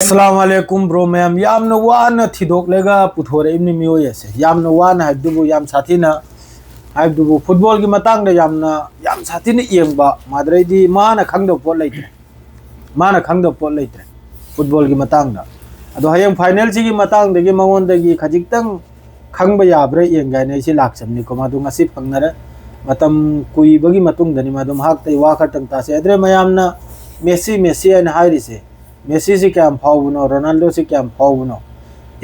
अस्सलामुअलैकुम bro ma'am यामना वाना थिदोकलेगा पुथोरे इमनि मियोयसे यामना वाना हाइदुबु याम साथीना हाइदुबु फुटबॉल की मतंग दे याम साथीना येंगबा माद्रेदी माना खंगदो पोट लेत्रे माना खंगदो पोट लेत्रे फुटबॉल की मतंग दा अदो हयंग फाइनल सिगी मतंग दगी मंगोन दगी खजिक्तंग खंगबा याब्रे येंगाने सि लाक्समनि को मादु ngasi फंगनरे मतम कुइबगी मतुंग दनि मादुम हाक्तै वाखतंग तासे अद्रे मयामना मेसी एन हाइरिसे मेसी से क्या फाउनो रोनाल्डो से क्या फाउनो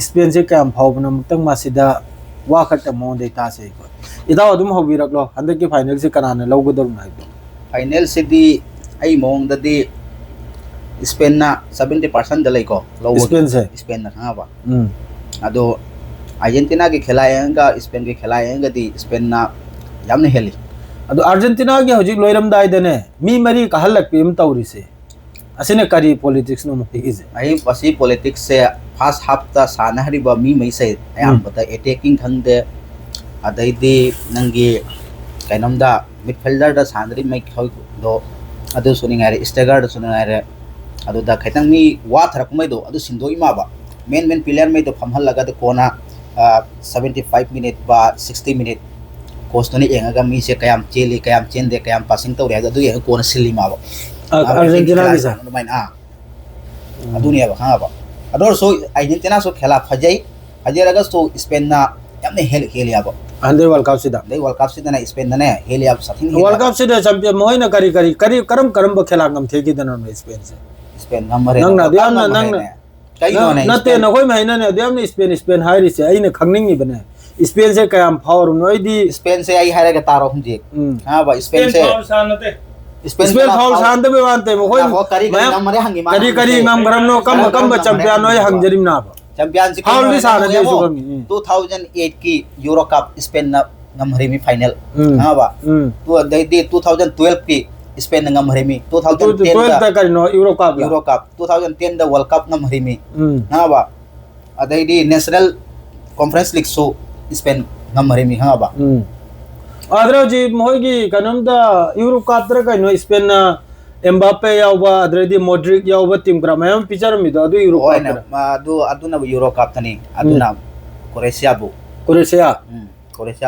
स्पेन से क्या फाउनो मुक्तंग मासिदा वाखट मोदे तासे को इदा अदुम होबिरकलो हंदक की फाइनल से कनाने लौगदम नाइदो फाइनल से दी आई मोंग ददी स्पेन ना 70% दलाई को स्पेन ना हां बा अदो अर्जेंटीना के खिलाएंगा स्पेन के खिलाएंगा दी स्पेन ना यामने हेली अदो अर्जेंटीना के हजिक लोइरम दाय दने मी मरी का हलक पिम तौरिसे असिने करी पॉलिटिक्स नो मुक्ति इज आई पसी पॉलिटिक्स से फर्स्ट हाफ ता सानहरिबा मी मैसे आयाम बता अटैकिंग खंदे अदैदी नंगी कैनमदा मिडफील्डर दा सानरी मै खौ दो अदु सुनिंगारे स्टेगर दा सुनिंगारे अदु दा खैतंग मी वा थरक मै दो अदु सिंदो इमाबा मेन प्लेयर मै दो फमहल लगा दो कोना 75 मिनट बा 60 मिनट कोस तो एंगा मी से कयाम चेली कयाम चेंदे कयाम पासिंग तौरे अदु ये कोना सिली माबा अर्जेंटीना की सा दुनिया बा बा अदर सो अर्जेंटीना सो खेला फजई फजेरगा सो स्पेन ना यामने हेलिया बा अंदर वर्ल्ड कप सिदा ना स्पेन ने हेलिया साथिन वर्ल्ड कप सिदा चैंपियन मोय ना करी करम खेला गम थे की दन स्पेन से स्पेन नंबर नंग ना दिया ना नंग कई ने नते न कोई महीना ने दिया ने स्पेन हाइरी से आई ने खंगनिंग बने स्पेन से कयाम फावर नोय दी स्पेन से आई हायरे के तारो हम जे हां बा स्पेन से स्पेन फाउल शांत में मानते हो करी ngam गरमनो कम चैंपियन होय हंगजरिम ना चैंपियन फाउल भी साना दे सुगम 2008 की यूरो कप स्पेन ना ngam हरेमी फाइनल हां बा तो दे 2012 की स्पेन ngam हरेमी 2010 तक करिनो यूरो कप 2010 दा वर्ल्ड कप ngam हरेमी हां बा अदैदी नेशनल कॉन्फ्रेंस लीग सो स्पेन ngam हरेमी हां बा आदरो जी मोगी कनमदा यूरोप कात्र कनो स्पेन एम्बापे यावबा अद्रेदी मॉड्रिक यावबा टीम ग्राम हम पिक्चर मिदो अदु यूरोप ओयना अदुना यूरोप कप तनी अदुना क्रोएशिया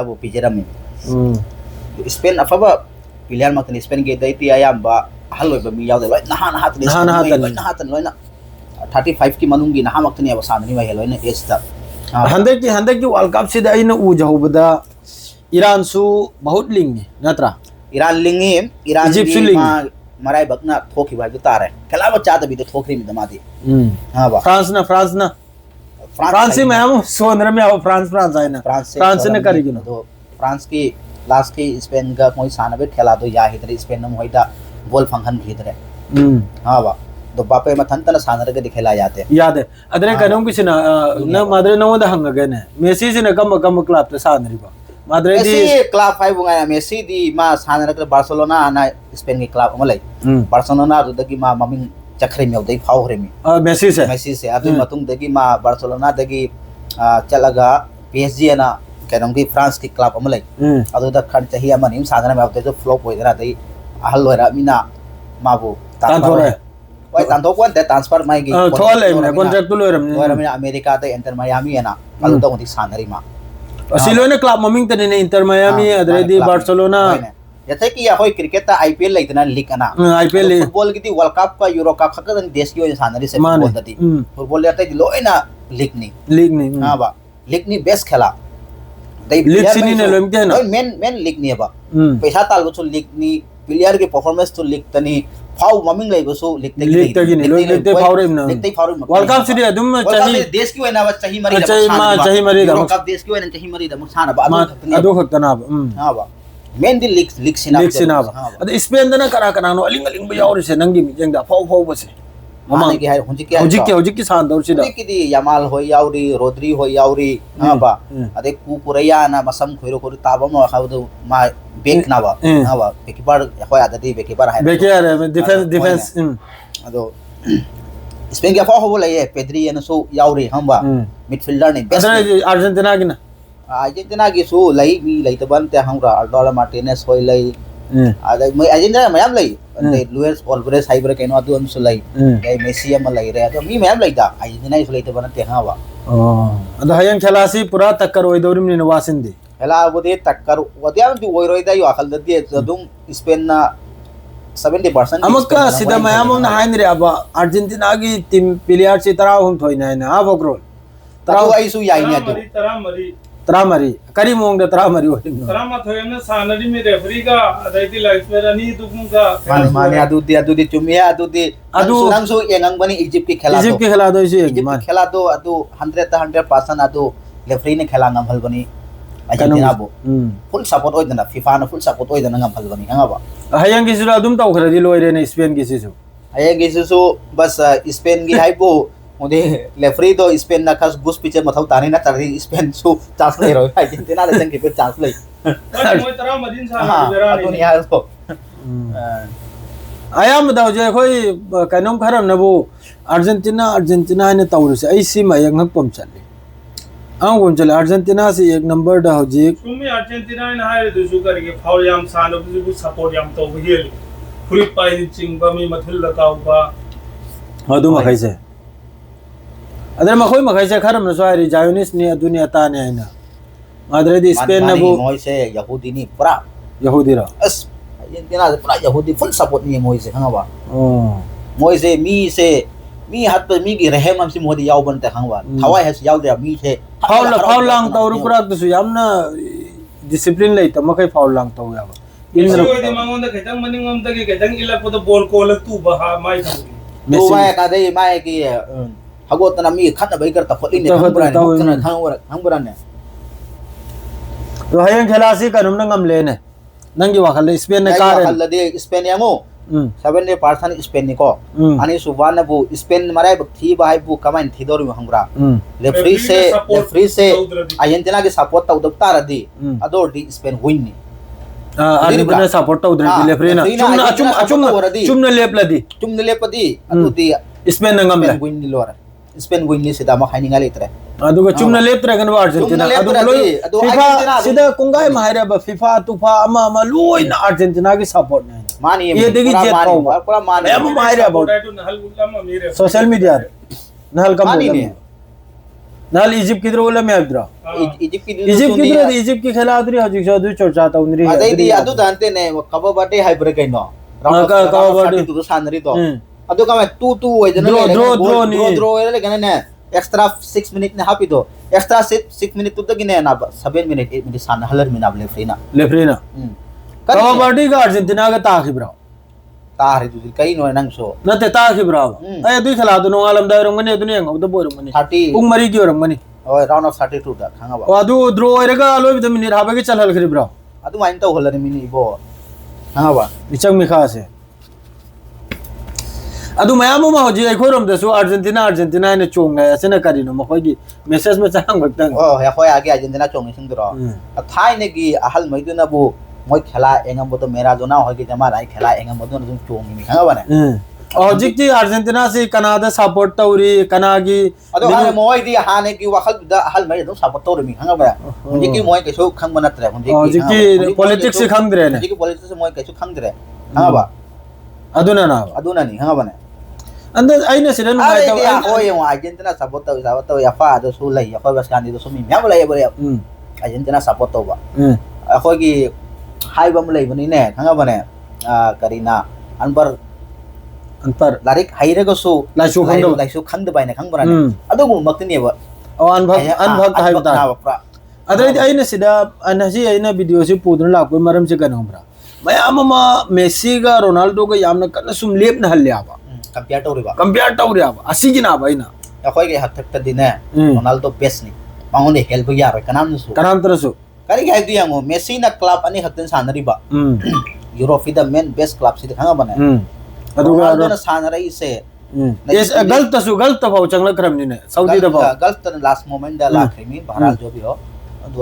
बु पिक्चर में स्पेन अफबा प्लेयर मकनी स्पेन के दैती आयामबा हलोइबा मी यावदे लोय नहा तन लोयना 35 की मनुंगी नहा मकनी अब साननी वा हेलोयना एज ता हंदक की वर्ल्ड कप सिदा इन उ जहुबदा ईरान सु बहुत लिंग नत्रा ईरान लिंगी ईरान जी मराय बकना थोकी बाजू तारे खेला बच्चा तभी तो थोकरी में दमादी हां बा फ्रांस ना में हम सोनर में आओ फ्रांस आए ना फ्रांस ने करेगी ना तो फ्रांस की लास्ट की स्पेन का कोई सानबे खेला तो या हितरे स्पेन में होइदा गोल फंक्शन हितरे हां बा तो बापे मथंतन सानर के दिखेला जाते याद है अदरे कनो किसी ना न मादरे नो द हंग गने मेसी से न कम क्लब तो सानरी बा मादरे दी क्लब 5 बुंगा मेसी दी मा सानर के बार्सिलोना ना स्पेन के क्लब अमलै बार्सिलोना दगी मा ममिंग चखरे में दई फाव रे में मेसी से अदु मतुंग दगी मा बार्सिलोना दगी चलगा पीएसजी ना केनम की फ्रांस की क्लब अमलै अदु द खन चाहिए अमनि सानर में अब तो फ्लॉप होइदरा दई अहल होइरा मिना माबो तानथोरे ओय तानथोक वन ट्रांसफर माइगी थोले में कॉन्ट्रैक्ट लोइरम अमेरिका ते इंटर मायामी ना अदु तो उदी सानरी मा सिलोना क्लब ममिंग तने ने इंटर मायामी अदरेदी बार्सिलोना जैसे कि होय क्रिकेट ता आईपीएल लेतना लीग ना आईपीएल फुटबॉल की वर्ल्ड कप का यूरो कप खकन देश की सानरी से फुटबॉल दती फुटबॉल लेते लोइना लीग नहीं हां बा लीग नहीं बेस्ट खेला लीग सिनी ने लोम के ना मेन लीग नहीं बा पैसा ताल को लीग नहीं प्लेयर के परफॉर्मेंस तो लीग तनी फाउ ममिंग लेबसो लीग ते फावरे ना वर्ल्ड कप सिरी अदुम चाहि देश की वना चाहि मरी चाहि मरी यूरो कप देश की वना चाहि मरी द साना बा अदो खतना हां बा मेन दी लीग सिना अद स्पेन दना करा नो अलिंग यावर से नंगी मिजेंगा फाउ बसे ममा की है हुजी की सांदौर सिदा की दी यमाल हो यावरी रोद्री हो यावरी हां बा अदे कुकुरया ना मसम खोइरो खोर ताबम खावदो मा बेक ना बा हां बा बेकीपर होय आददी बेकीपर है बेकीपर डिफेंस अदो स्पेन के फाउ हो लये पेद्री एन सो यावरी हम बा मिडफील्डर ने बेस्ट अर्जेंटीना की ना अर्जेंटीना की सो लई मी लई त बनते हमरा अल्डोला मार्टिनेस होय लई ada mai Argentina mayam lai Luis Alvarez hybrid kaino adu amsu lai dai Messi am lai re ado mi mayam lai da Argentina is lai te bana te ha wa ado hayang khelasi pura takkar oidorim ni wasindi hela bodi takkar wadiam du oiroi da yo akhal da de adum Spain na 70% amaka sida mayam na hain re aba Argentina gi team player si tara hum thoina na ha bokro tara ai su yai ne adu Tramari kari mong da tramari odim Trama thoyamna sanadi me referee ka adaiti life mera ni dukun ka mane adu di chumia adu di nang su yengang bani Egypt ki khela do isi Egypt ki khela do adu 100% adu referee ne khela ngam hal bani Argentina bo full support oi dana FIFA na full support oi dana ngam hal bani anga ba hayang gi sura adum taw khara di loire ne Spain gi sisu hayang gi su bas Spain gi haibo Mode referee do Spain na kas gus pitcher mathau tani na tari Spain su chance le ro Argentina le sang ke chance le moi tara madin sa bera adu ni ha so ayam daw je khoi kainom kharam na bu Argentina ne tawru se ai si ma yang hak pom chale ang pom chale Argentina se ek number da hoji sumi Argentina na hai du su kar ke foul yam sa no bu support yam to hel free pai ching ba mi mathil la ka ba adu ma khaise adar ma khoi ma khaise kharam na soari Zionist ni dunia ta ne aina madre di Spain na bu moi se Yahudi ni pura Yahudi ra as Argentina se pura Yahudi full support ni moi se hanga ba oh moi se mi hat mi gi rehem am si modi yaw ban ta hanga ba thawai has yaw de mi se faul lang tawru pura tu su yamna discipline lai ta ma kai faul lang taw ya ba in ro de mangon da ketang maning om da ke ketang ila ko da ball ko la tu ba ha mai ta to mai ka dei mai ki hagot na mi khat bai kar ta pholi ne hangburan ne to hayang khelasi kanum na ngam le ne nangi wakhal Spain ne kar wakhal de Spain yango 70% Spain ni ko ani subana bu Spain marai bu thi bai bu kamain thi dor mi hangra referee se Argentina ke support ta udap ta radi ador di Spain win ni Argentina support ta udri referee na chumna lepadi adu di Spain na ngam le win ni lora Spain win ni sida ma khaining ale tre adu ga chumna lep tre gan Argentina adu FIFA sida kungai mahaira ba FIFA tufa ama loi na Argentina ki support ne mani ye degi jet pawa pura mani am mahaira ba social media nahal kam ne nahal Egypt ki dro me abdra Egypt ki khela adri haji sadu chorcha ta unri adai di adu dante ne kaba bate hybrid kaino kaba bate tu sanri to adu kama tu oi jana draw ele gane ne extra 6 minute ne happy do extra 6 minute tu gine na 7 minute 8 minute san halar mina lefrina kaba bate ga Argentina ga ta khibra ta hari du kai no nang so na te ta khibra ay du khala du no alam da rom ne dunia ngam da borum ne 30 ung mari gi rom ne round of 32 da khanga ba adu draw erga alo bi minute habe gi chal hal khibra adu main to holar mini bo khanga ba bichang mi khase adu mayam ma hoji ai khorom da su Argentina ne chong na asena karino ma khoi gi message ma chang bagtang ya khoi age Argentina chong sing dro thai ne gi ahal mai du na bu moi khela engam bo to Maradona hoy gi jama rai khela engam bo to chong mi khanga ba ne Ojik ji Argentina se Canada support tauri kanagi ado ha moi di ha ne gi wakhal da ahal mai do support tauri mi khanga ba ji ki moi ke so khang bana tre ji ki politics se khang dre ne ji ki politics se moi ke so khang dre khanga ba aduna ni khanga ba ne anda aina sidan mai ta oi wa Argentina support ta ya fa do su lai ya ko bas kan do su mi myam lai ba Argentina support ta ba khoi gi hai bam lai bani ne khanga ba ne karina anbar larik haire go su lai su khang da bai ne khang ba ne adu mu mak ni ba an bhag hai ba adai aina sida anasi aina video se pudun la ko maram se kan humra mayam ma Messi ga Ronaldo ga yamna kan sum lep na halya ba compare tawri ba asigina ba ina ya khoi ge hatak ta dine Ronaldo best ni mangone help ya ba kanam su kari ga du yango Messi na club ani hakten sanari ba Europe the main best club si khanga bana adu ga na sanari se yes galt ba changla kram ni ne Saudi da ba galt last moment da la krimi baral jo bi ho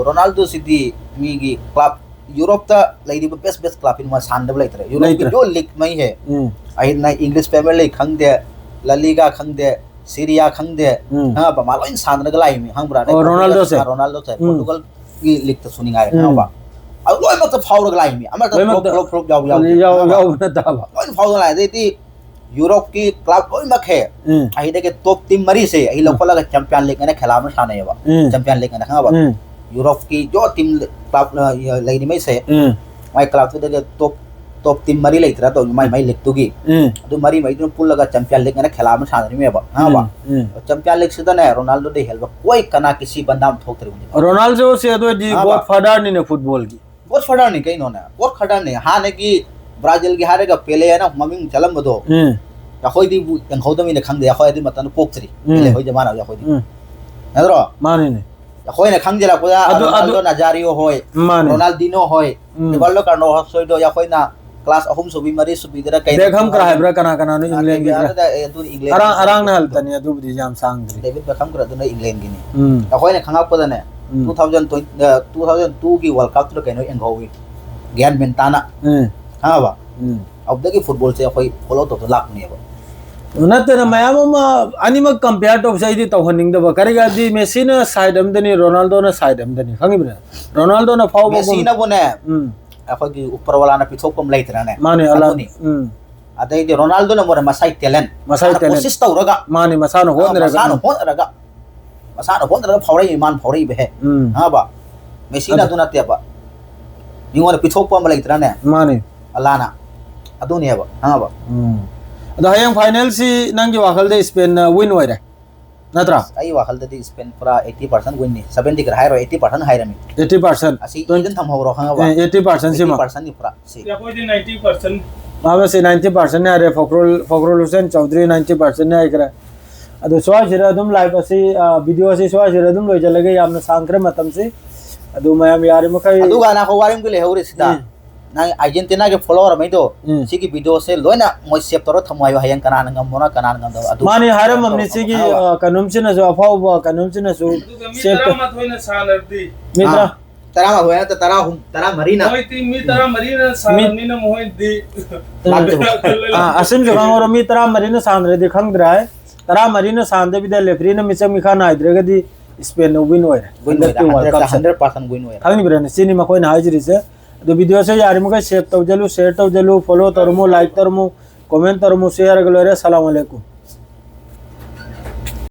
Ronaldo sidi mi gi club Europe ta lady best club in ma san da lai tre Europe ki jo league mai hai ai na English Premier League khang de La Liga khang de Syria khang de ha ba ma loin san da lai mi hang bra Ronaldo se Portugal ki league ta suninga hai ha ba loi mak ta phau ra lai mi ama ta flop yau loi phau ra lai dei ti Europe की club कोई मक है आई देखे top team मरी से आई लोग लगा champion league ने खेला में शाने बा चैंपियन लीग ने खा यूरोप की जो टीम क्लब लेनी में से माय क्लब तो देखे टॉप टीम मरी लेतरा तो माय लीग तो की तो मरी माय जो पुल लगा चैंपियन लीग ने खेला में शाने में बा हां बा चैंपियन लीग से तो ने रोनाल्डो दे हेल कोई कना किसी बंदा में ठोक रे रोनाल्डो से तो जी बहुत फडार नहीं फुटबॉल की बहुत फडार नहीं कहीं नोने बहुत खडार नहीं हां ने की ब्राजील की हारेगा पेले है ना ममिंग चलम बदो याखोई दी यंखौ दमी ने खंगदे याखोई दी मतन पोक्त्री पेले होय जमाना याखोई दी नदरो माने ने याखोई ने खंगजेला कोया रोनाल्डो नाजारियो होय रोनाल्डिनो होय रिवाल्डो कार्नो होय दो याखोई ना क्लास अहुम सुबी मरी सुबी दरा कई देखम करा है ब्रा कना कना नो इंग्लैंड की अरांग ना हलतनी अदु बदी जाम सांग डेविड बेकहम करा दो इंग्लैंड की ने याखोई ने खंगा पदने 2002 की वर्ल्ड कप तो कइनो एंगोवी ज्ञान मेंटाना हां बा अब देखिए फुटबॉल से कोई फॉलो तो लाख नहीं है नते न मयाम अनिमक कंपेयर टॉप साइड तो हनिंग दब करेगा जी मेसी ने साइड अमदनी रोनाल्डो ने साइड अमदनी खंगी ब्रे रोनाल्डो ने फाउ मेसी ने बोने अखो की ऊपर वाला ने पिछोकम लेतरा ने माने अला अदे जे रोनाल्डो ने मोरे मसाई टैलेंट कोशिश तौरगा माने मसानो होनरगा फावरै ईमान फावरै बे हां बा मेसी ना दुना तेबा निवोने पिछोकम लेतरा ने माने अलाना अदुनी है बा हां बा अदा हयंग फाइनल सी नंगी वाखल दे स्पेन विन होइरे नत्रा आई वाखल दे स्पेन पूरा 80% विन नि 70 कर हायरो 80% हायरमी 80% असी इदन थम होरो हां बा 80% से 80% नि पूरा से या कोई 90% मावे से 90% ने अरे फकरुल हुसैन चौधरी 90% ने आइकरा अदो स्वाशिरा दुम लाइव असी वीडियो से स्वाशिरा दुम लोय चलेगे यामना सांक्रे मतम से अदो मयम यार मखै अदो गाना को वारिम के ले हौरे सिदा ना अर्जेंटीना के फॉलोअर में तो सिगी वीडियो से लोइना मोय सेव तरो थमवायो हयंग कनान ngam दो अदु माने हारम हमने सिगी कनुम सिना जो अफाव कनुम सिना सु सेव तरा मत होइना सानरदी मित्रा तरा मा होया तो तरा मरीना मोय ती मी तरा मरीना साननी मोय दी असिम जो और मी तरा मरीना सानरे दे खंगद्रा है तरा मरीना सानदे बिदा लेफ्री ने मिचा मिखा ना इधरगा दी Spain win होइरे 100% win होइरे खंग Birne cinema कोइ ना हाजिरी से तो वीडियो से यार मुझे शेयर तो जलू फॉलो तरमु लाइक तरमु कमेंट तरमु शेयर गलोरे अस्सलाम वालेकुम।